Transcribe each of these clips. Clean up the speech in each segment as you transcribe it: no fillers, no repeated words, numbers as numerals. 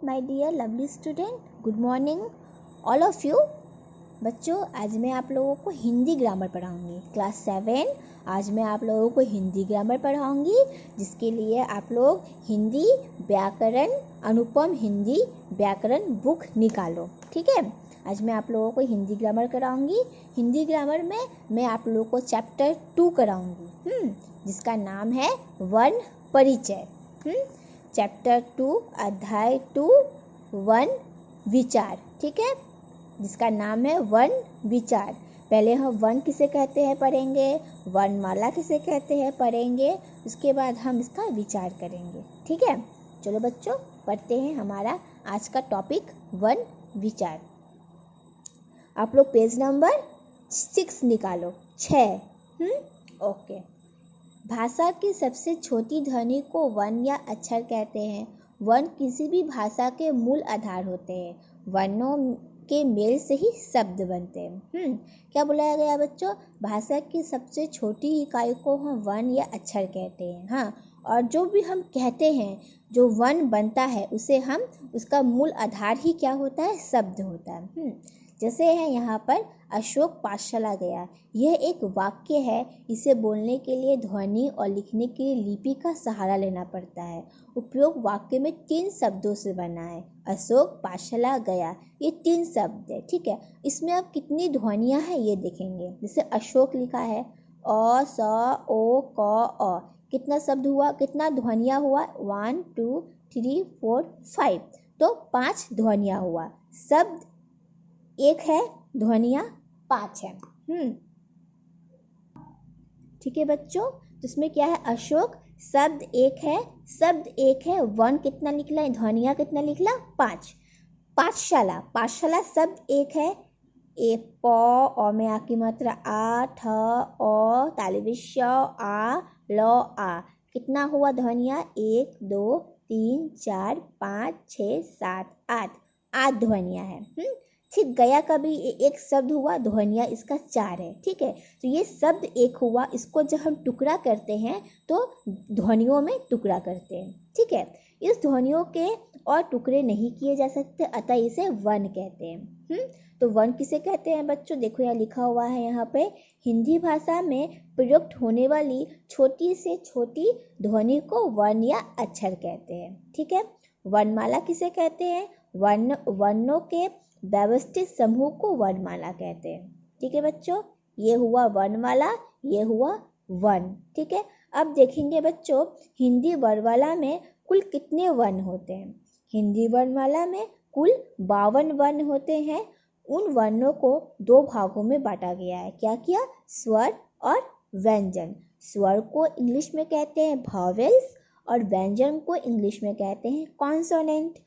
my dear lovely student. Good morning all of you. बच्चों, आज मैं आप लोगों को हिंदी ग्रामर पढ़ाऊंगी। क्लास 7 आज मैं आप लोगों को हिंदी ग्रामर पढ़ाऊंगी, जिसके लिए आप लोग हिंदी व्याकरण अनुपम हिंदी व्याकरण बुक निकालो। ठीक है, आज मैं आप लोगों को हिंदी ग्रामर कराऊंगी। हिंदी ग्रामर में मैं आप लोगों को चैप्टर 2 कराऊंगी, जिसका नाम है वर्ण परिचय। चैप्टर 2 अध्याय 2 वर्ण विचार। ठीक है, जिसका नाम है वर्ण विचार। पहले हम वर्ण किसे कहते हैं पढ़ेंगे, वर्णमाला किसे कहते हैं पढ़ेंगे, उसके बाद हम इसका विचार करेंगे। ठीक है, चलो बच्चों पढ़ते हैं हमारा आज का टॉपिक वर्ण विचार। आप लोग पेज नंबर 6 निकालो, 6। ओके। भाषा की सबसे छोटी ध्वनि को वर्ण या अक्षर कहते हैं। वर्ण किसी भी भाषा के मूल आधार होते हैं। वर्णों के मेल से ही शब्द बनते हैं। क्या बुलाया गया बच्चों? भाषा की सबसे छोटी इकाई को हम वर्ण या अक्षर कहते हैं। हाँ, और जो भी हम कहते हैं, जो वर्ण बनता है, उसे हम उसका मूल आधार ही क्या होता है? शब्द होता है। जैसे है यहाँ पर अशोक पाठशाला गया, यह एक वाक्य है। इसे बोलने के लिए ध्वनि और लिखने के लिए लिपि का सहारा लेना पड़ता है। उपयोग वाक्य में 3 शब्दों से बना है। अशोक पाठशाला गया, ये 3 शब्द है। ठीक है, इसमें अब कितनी ध्वनियाँ हैं ये देखेंगे। जैसे अशोक लिखा है, अ स ओ क अ, कितना शब्द हुआ, कितना ध्वनियाँ हुआ? 1 2 3 4 5, तो 5 ध्वनियाँ हुआ। शब्द 1 है, ध्वनियाँ 5 है। ठीक है बच्चों, तो इसमें क्या है? अशोक शब्द 1 है, शब्द 1 है, वर्ण कितना निकला, ध्वनियाँ कितना निकला? 5। पाठशाला, पाठशाला शब्द 1 है, ए प अ में आ की मात्रा आ, ठ अ तालिबी श आ ल आ, कितना हुआ ध्वनियाँ? 1 2 3 4 5 6 7 8, 8 ध्वनियाँ है। ठीक, गया का भी एक शब्द हुआ, ध्वनियाँ इसका 4 है। ठीक है, तो ये शब्द 1 हुआ, इसको जब हम टुकड़ा करते हैं तो ध्वनियों में टुकड़ा करते हैं। ठीक है, इस ध्वनियों के और टुकड़े नहीं किए जा सकते, अतः इसे वर्ण कहते हैं। तो वर्ण किसे कहते हैं बच्चों? देखो यहाँ लिखा हुआ है, यहाँ पे हिंदी भाषा में प्रयुक्त होने वाली छोटी से छोटी ध्वनि को वर्ण या अक्षर कहते हैं। ठीक है, वर्णमाला किसे कहते हैं? वर्णों के व्यवस्थित समूह को वर्णमाला कहते हैं। ठीक है बच्चों, ये हुआ वर्णमाला, ये हुआ वर्ण। ठीक है, अब देखेंगे बच्चों हिंदी वर्णमाला में कुल कितने वर्ण होते हैं। हिंदी वर्णमाला में कुल 52 वर्ण होते हैं। उन वर्णों को 2 भागों में बांटा गया है। क्या किया? स्वर और व्यंजन। स्वर को इंग्लिश में कहते हैं वॉवेल्स और व्यंजन को इंग्लिश में कहते हैं कॉन्सोनेंट।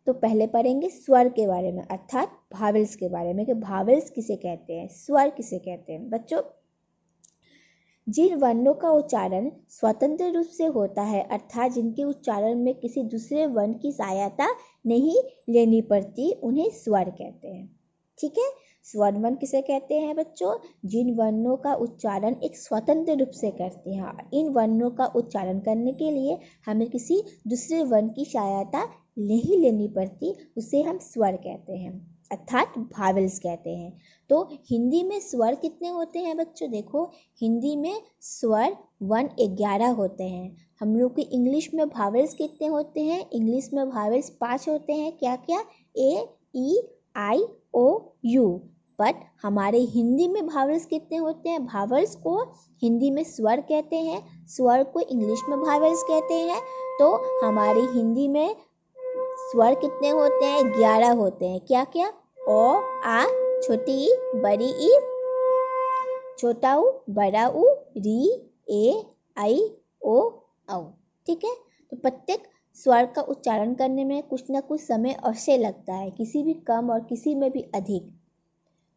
तो पहले पढ़ेंगे स्वर के बारे में, अर्थात वॉवेल्स के बारे में कि वॉवेल्स किसे कहते हैं, स्वर किसे कहते हैं। बच्चों, जिन वर्णों का उच्चारण स्वतंत्र रूप से होता है, अर्थात जिनके उच्चारण में किसी दूसरे वर्ण की सहायता नहीं लेनी पड़ती, उन्हें स्वर कहते हैं। ठीक है, स्वर वर्ण किसे कहते हैं बच्चों? जिन वर्णों का उच्चारण एक स्वतंत्र रूप से करते हैं। इन वर्णों का उच्चारण करने के लिए हमें किसी दूसरे वर्ण की सहायता नहीं लेनी पड़ती, उसे हम स्वर कहते हैं, अर्थात वॉवेल्स कहते हैं। तो हिंदी में स्वर कितने होते हैं बच्चों? देखो, हिंदी में स्वर 11 होते हैं। हम लोग के इंग्लिश में वॉवेल्स कितने होते हैं? इंग्लिश में वॉवेल्स 5 होते हैं। क्या क्या? ए ई आई ओ यू। बट हमारे हिंदी में वॉवेल्स कितने होते हैं? वॉवेल्स को हिंदी में स्वर कहते हैं, स्वर को इंग्लिश में वॉवेल्स कहते हैं। तो हमारी हिंदी में स्वर कितने होते हैं? 11 होते हैं। क्या क्या? ओ आ छोटी ई, बड़ी ई, छोटा ऊ, बड़ा ऊ, री, ए, आई, ओ, औ। ठीक है, तो प्रत्येक स्वर का उच्चारण करने में कुछ ना कुछ समय अवश्य लगता है, किसी भी कम और किसी में भी अधिक।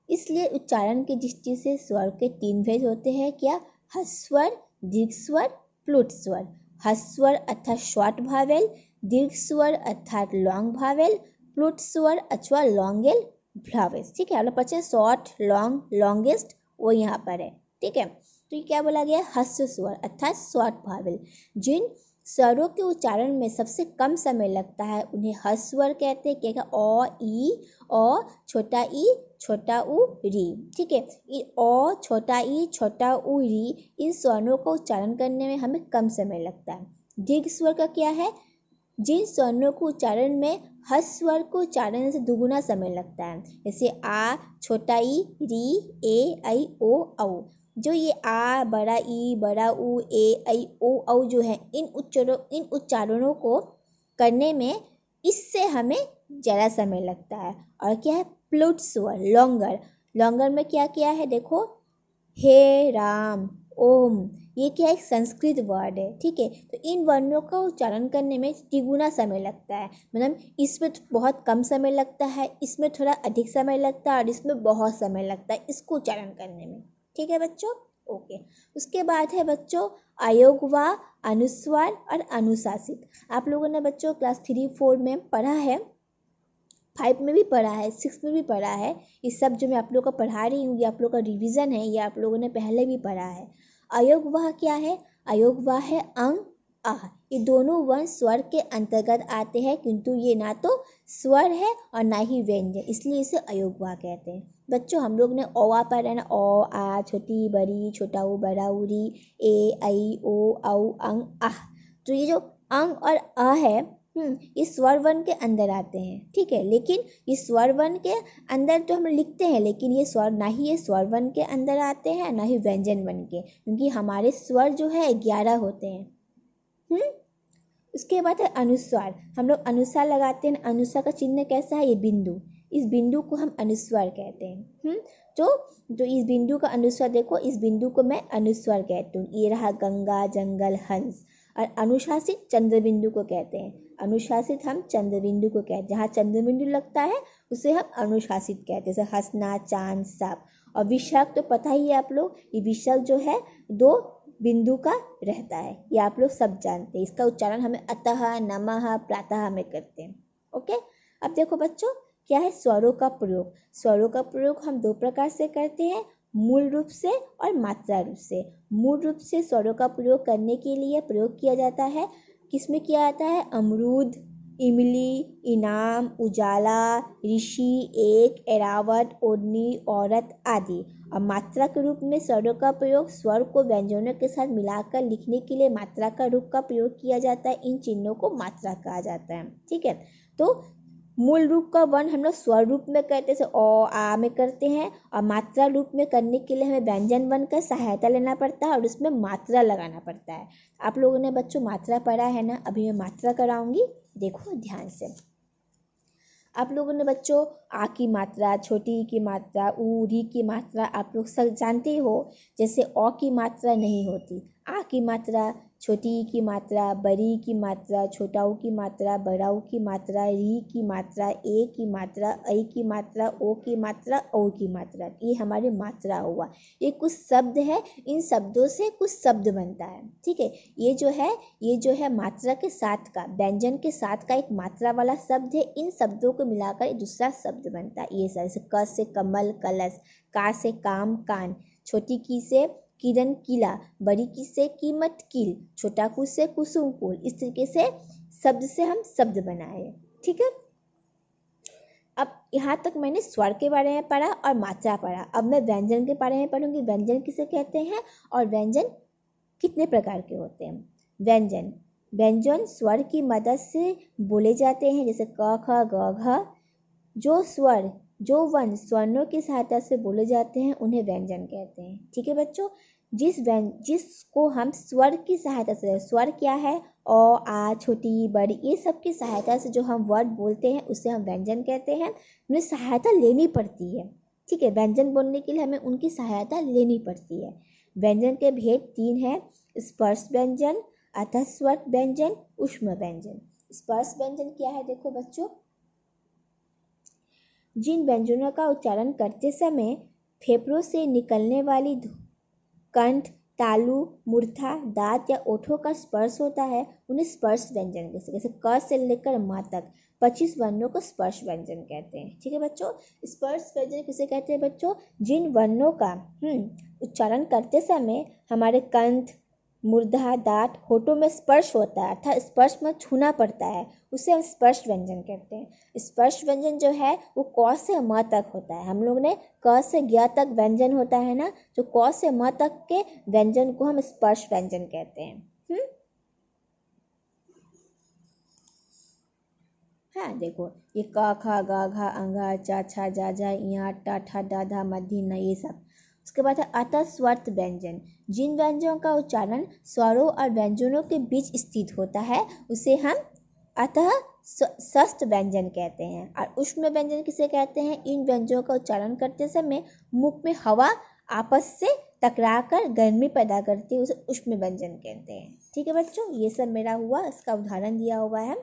इसलिए उच्चारण की दृष्टि से स्वर के 3 भेद होते हैं। क्या? ह्रस्वर, दीर्घ स्वर, प्लुत स्वर। ह्रस्वर अर्थात शॉर्ट वॉवेल, दीर्घ स्वर अर्थात लॉन्ग वॉवेल, प्लुत स्वर अथवा लॉन्गेल वॉवेल्स। ठीक है, आप लोग बच्चे शॉर्ट, लॉन्ग, लॉन्गेस्ट वो यहाँ पर है। ठीक है, तो ये क्या बोला गया? ह्रस्व स्वर अर्थात शॉर्ट वॉवेल। जिन स्वरों के उच्चारण में सबसे कम समय लगता है, उन्हें ह्रस्व स्वर कहते हैं। क्या? ओ, ई, ओ, छोटा ई, छोटा ऊ, री। ठीक है, ओ, छोटा ई, छोटा ऊ, री, इन स्वरों का उच्चारण करने में हमें कम समय लगता है। दीर्घ स्वर का क्या है? जिन स्वरों को उच्चारण में ह्रस्व स्वर को उच्चारण से दुगुना समय लगता है, जैसे आ, छोटा ई, री, ए, ऐ, ओ, औ। जो ये आ, बड़ा ई, बड़ा ऊ, ए, ऐ, ओ, औ जो है, इन उच्चारणों को करने में इससे हमें ज़्यादा समय लगता है। और क्या है? प्लुत स्वर, लॉन्गर। लॉन्गर में क्या क्या है देखो, हे राम, ओम, ये क्या एक संस्कृत वर्ड है। ठीक है, तो इन वर्णों का उच्चारण करने में तिगुना समय लगता है। मतलब इसमें बहुत कम समय लगता है, इसमें थोड़ा अधिक समय लगता है, और इसमें बहुत समय लगता है इसको उच्चारण करने में। ठीक है बच्चों, ओके। उसके बाद है बच्चों अयोगवा, अनुस्वार और अनुशासित। आप लोगों ने बच्चों क्लास 3-4 में पढ़ा है, 5 में भी पढ़ा है, 6 में भी पढ़ा है। ये सब जो मैं आप लोगों को पढ़ा रही हूँ, ये आप लोगों का रिवीजन है, ये आप लोगों ने पहले भी पढ़ा है। अयोगवाह क्या है? अयोगवाह है अंग, आह। ये दोनों वर्ण स्वर के अंतर्गत आते हैं, किंतु ये ना तो स्वर है और ना ही व्यंजन, इसलिए इसे अयोगवाह कहते हैं। बच्चों हम लोग ने ओवा पढ़ा है ना, ओ, आ, छोटी बड़ी, छोटा ऊ, बड़ा ऊ, री, ए, ऐ, ओ, औ, अंग, आह। तो ये जो अंग और आ है, ये स्वर वर्ण के अंदर आते हैं। ठीक है, लेकिन ये स्वर वर्ण के अंदर तो हम लिखते हैं, लेकिन ये स्वर ना ही ये स्वर वर्ण के अंदर आते हैं, ना ही व्यंजन वर्ण के, क्योंकि हमारे स्वर जो है 11 होते हैं। उसके बाद है अनुस्वार। हम लोग अनुस्वार लगाते हैं। अनुस्वार का चिन्ह कैसा है? ये बिंदु, इस बिंदु को हम अनुस्वार कहते हैं। तो जो इस बिंदु का अनुस्वार देखो, इस बिंदु को मैं अनुस्वार कहती हूँ। ये रहा गंगा, जंगल, हंस। और अनुशासित चंद्र बिंदु को कहते हैं। अनुशासित हम चंद्र बिंदु को कहते हैं, जहाँ चंद्र बिंदु लगता है उसे हम अनुशासित कहते हैं, जैसे हंसना, चांद, सांप। और विशाख तो पता ही है आप लोग, ये विशाख जो है 2 बिंदु का रहता है, ये आप लोग सब जानते हैं। इसका उच्चारण हमें अतः, नमः, प्रातः में करते हैं। ओके, अब देखो बच्चों क्या है स्वरों का प्रयोग। स्वरों का प्रयोग हम 2 प्रकार से करते हैं, मूल रूप से और मात्रा रूप से। मूल रूप से स्वरों का प्रयोग करने के लिए प्रयोग किया जाता है, किसमें किया जाता है? अमरूद, इमली, इनाम, उजाला, ऋषि, एक, एरावत, ओढ़नी, औरत आदि। और मात्रा के रूप में स्वरों का प्रयोग स्वर को व्यंजनों के साथ मिलाकर लिखने के लिए मात्रा का रूप का प्रयोग किया जाता है। इन चिन्हों को मात्रा कहा जाता है। ठीक है, तो मूल रूप का वर्ण हम लोग स्वर रूप में करते हैं, ओ, आ में करते हैं, और मात्रा रूप में करने के लिए हमें व्यंजन वर्ण का सहायता लेना पड़ता है और उसमें मात्रा लगाना पड़ता है। आप लोगों ने बच्चों मात्रा पढ़ा है ना, अभी मैं मात्रा कराऊंगी, देखो ध्यान से। आप लोगों ने बच्चों आ की मात्रा, छोटी ई की मात्रा, ऊ, री की मात्रा आप लोग सब जानते हो। जैसे ओ की मात्रा नहीं होती, आ की मात्रा, छोटी ई की मात्रा, बड़ी की मात्रा, छोटा ऊ की मात्रा, बड़ा ऊ की मात्रा, री की मात्रा, ए की मात्रा, ऐ की मात्रा, ओ की मात्रा, औ की मात्रा, ये हमारी मात्रा हुआ। ये कुछ शब्द है, इन शब्दों से कुछ शब्द बनता है। ठीक है, ये जो है मात्रा के साथ का, व्यंजन के साथ का एक मात्रा वाला शब्द है। इन शब्दों को मिलाकर एक दूसरा शब्द बनता है। ये जैसे क से कमल, कलश, का से काम, कान, छोटी की से किरण, किला, बड़ी की से कीमत, कील, छोटा कु से कुसुम, कुल। इस तरीके से शब्द से हम शब्द बनाए। ठीक है, अब यहाँ तक मैंने स्वर के बारे में पढ़ा और मात्रा पढ़ा। अब मैं व्यंजन के बारे में पढ़ूंगी। व्यंजन किसे कहते हैं और व्यंजन कितने प्रकार के होते हैं? व्यंजन स्वर की मदद से बोले जाते हैं, जैसे क, ख, ग, घ। जो वर्ण स्वर्णों की सहायता से बोले जाते हैं उन्हें व्यंजन कहते हैं। ठीक है बच्चों, जिसको हम स्वर की सहायता से, स्वर क्या है? ओ, आ, छोटी, बड़ी, ये सब की सहायता से जो हम वर्ड बोलते हैं उसे हम व्यंजन कहते हैं। उन्हें सहायता लेनी पड़ती है। ठीक है, व्यंजन बोलने के लिए हमें उनकी सहायता लेनी पड़ती है। व्यंजन के भेद 3 हैं, स्पर्श व्यंजन, अधस्वर व्यंजन, ऊष्म व्यंजन। स्पर्श व्यंजन क्या है देखो बच्चों, जिन व्यंजनों का उच्चारण करते समय फेफड़ों से निकलने वाली कंठ, तालु, मूर्धा, दांत या ओठों का स्पर्श होता है, उन्हें स्पर्श व्यंजन कहते हैं। जैसे क से लेकर म तक 25 वर्णों को स्पर्श व्यंजन कहते हैं। ठीक है बच्चों, स्पर्श व्यंजन किसे कहते हैं बच्चों? जिन वर्णों का उच्चारण करते समय हमारे कंठ, मूर्धा दांत होठों में स्पर्श होता है अर्थात स्पर्श में छूना पड़ता है, उसे हम स्पर्श व्यंजन कहते हैं। स्पर्श व्यंजन जो है वो क से म तक होता है। हम लोग ने क से ज्ञ तक व्यंजन होता है ना, जो क से म तक के व्यंजन को हम स्पर्श व्यंजन कहते हैं। हाँ देखो, ये क ख ग घ अंगा च छ ज झ ञ ट ठ ड ढ मध्य न, ये सब। उसके बाद है अतः स्वर्त व्यंजन। जिन व्यंजनों का उच्चारण स्वरों और व्यंजनों के बीच स्थित होता है उसे हम अतः षष्ठ व्यंजन कहते हैं। और उष्म व्यंजन किसे कहते हैं? इन व्यंजनों का उच्चारण करते समय मुख में हवा आपस से टकराकर गर्मी पैदा करती है, उसे उष्म व्यंजन कहते हैं। ठीक है बच्चों, ये सब मेरा हुआ, इसका उदाहरण दिया हुआ है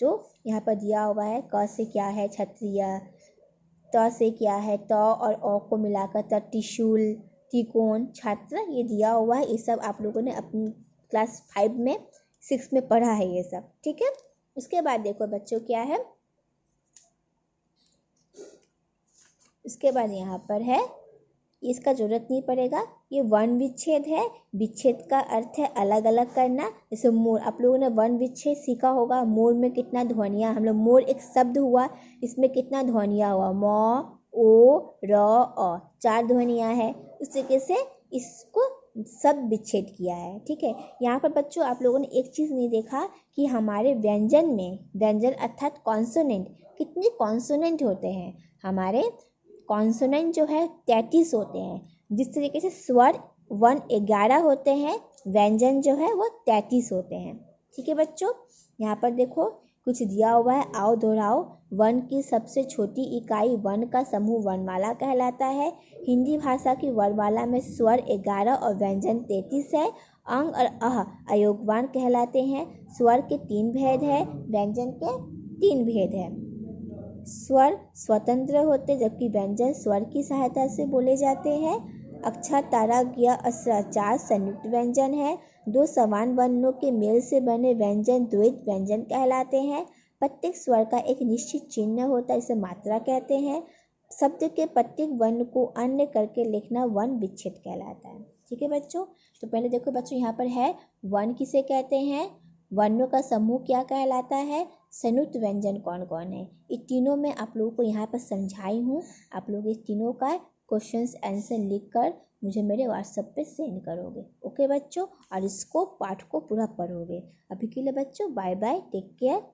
जो यहाँ पर दिया हुआ है। क से क्या है? क्षत्रिय। त से क्या है? त और अ को मिलाकर त्रिशूल, त्रिकोण, छात्र, ये दिया हुआ है। ये सब आप लोगों ने अपनी क्लास 5 में 6 में पढ़ा है ये सब। ठीक है, उसके बाद देखो बच्चों क्या है, उसके बाद यहाँ पर है, इसका जरूरत नहीं पड़ेगा, ये वर्ण विच्छेद है। विच्छेद का अर्थ है अलग अलग करना। जैसे मोर, आप लोगों ने वर्ण विच्छेद सीखा होगा। मोर में कितना ध्वनियाँ, हम लोग मोर एक शब्द हुआ, इसमें कितना ध्वनियाँ हुआ? म, ओ, र, अ, 4 ध्वनियाँ है। उस तरीके से इसको शब्द विच्छेद किया है। ठीक है, यहाँ पर बच्चों आप लोगों ने एक चीज़ नहीं देखा कि हमारे व्यंजन में, व्यंजन अर्थात कॉन्सोनेंट, कितने कॉन्सोनेंट होते हैं? हमारे कॉन्सोनेंट जो है 33 होते हैं। जिस तरीके से स्वर 11 होते हैं, व्यंजन जो है वो 33 होते हैं। ठीक है बच्चों, यहाँ पर देखो कुछ दिया हुआ है, आओ दोहराओ। वर्ण की सबसे छोटी इकाई वर्ण का समूह वर्णमाला कहलाता है। हिंदी भाषा की वर्णमाला में स्वर 11 और व्यंजन 33 है। अंग और अह अयोगवान कहलाते हैं। स्वर के 3 भेद है, व्यंजन के 3 भेद है। स्वर स्वतंत्र होते जबकि व्यंजन स्वर की सहायता से बोले जाते हैं। अक्षर तारा ज्ञ अस्र 4 संयुक्त व्यंजन है। 2 समान वर्णों के मेल से बने व्यंजन द्वैत व्यंजन कहलाते हैं। प्रत्येक स्वर का एक निश्चित चिन्ह होता है, इसे मात्रा कहते हैं। शब्द के प्रत्येक वर्ण को अन्य करके लिखना वर्ण विच्छेद कहलाता है। ठीक है बच्चों, तो पहले देखो बच्चों यहाँ पर है वर्ण किसे कहते हैं, वर्णों का समूह क्या कहलाता है, संयुक्त व्यंजन कौन कौन है। इन तीनों में आप लोगों को यहाँ पर समझाई हूँ। आप लोग इस तीनों का क्वेश्चंस आंसर लिखकर मुझे मेरे व्हाट्सएप पे सेंड करोगे। ओके बच्चों, और इसको पाठ को पूरा पढ़ोगे। अभी के लिए बच्चों बाय बाय, टेक केयर।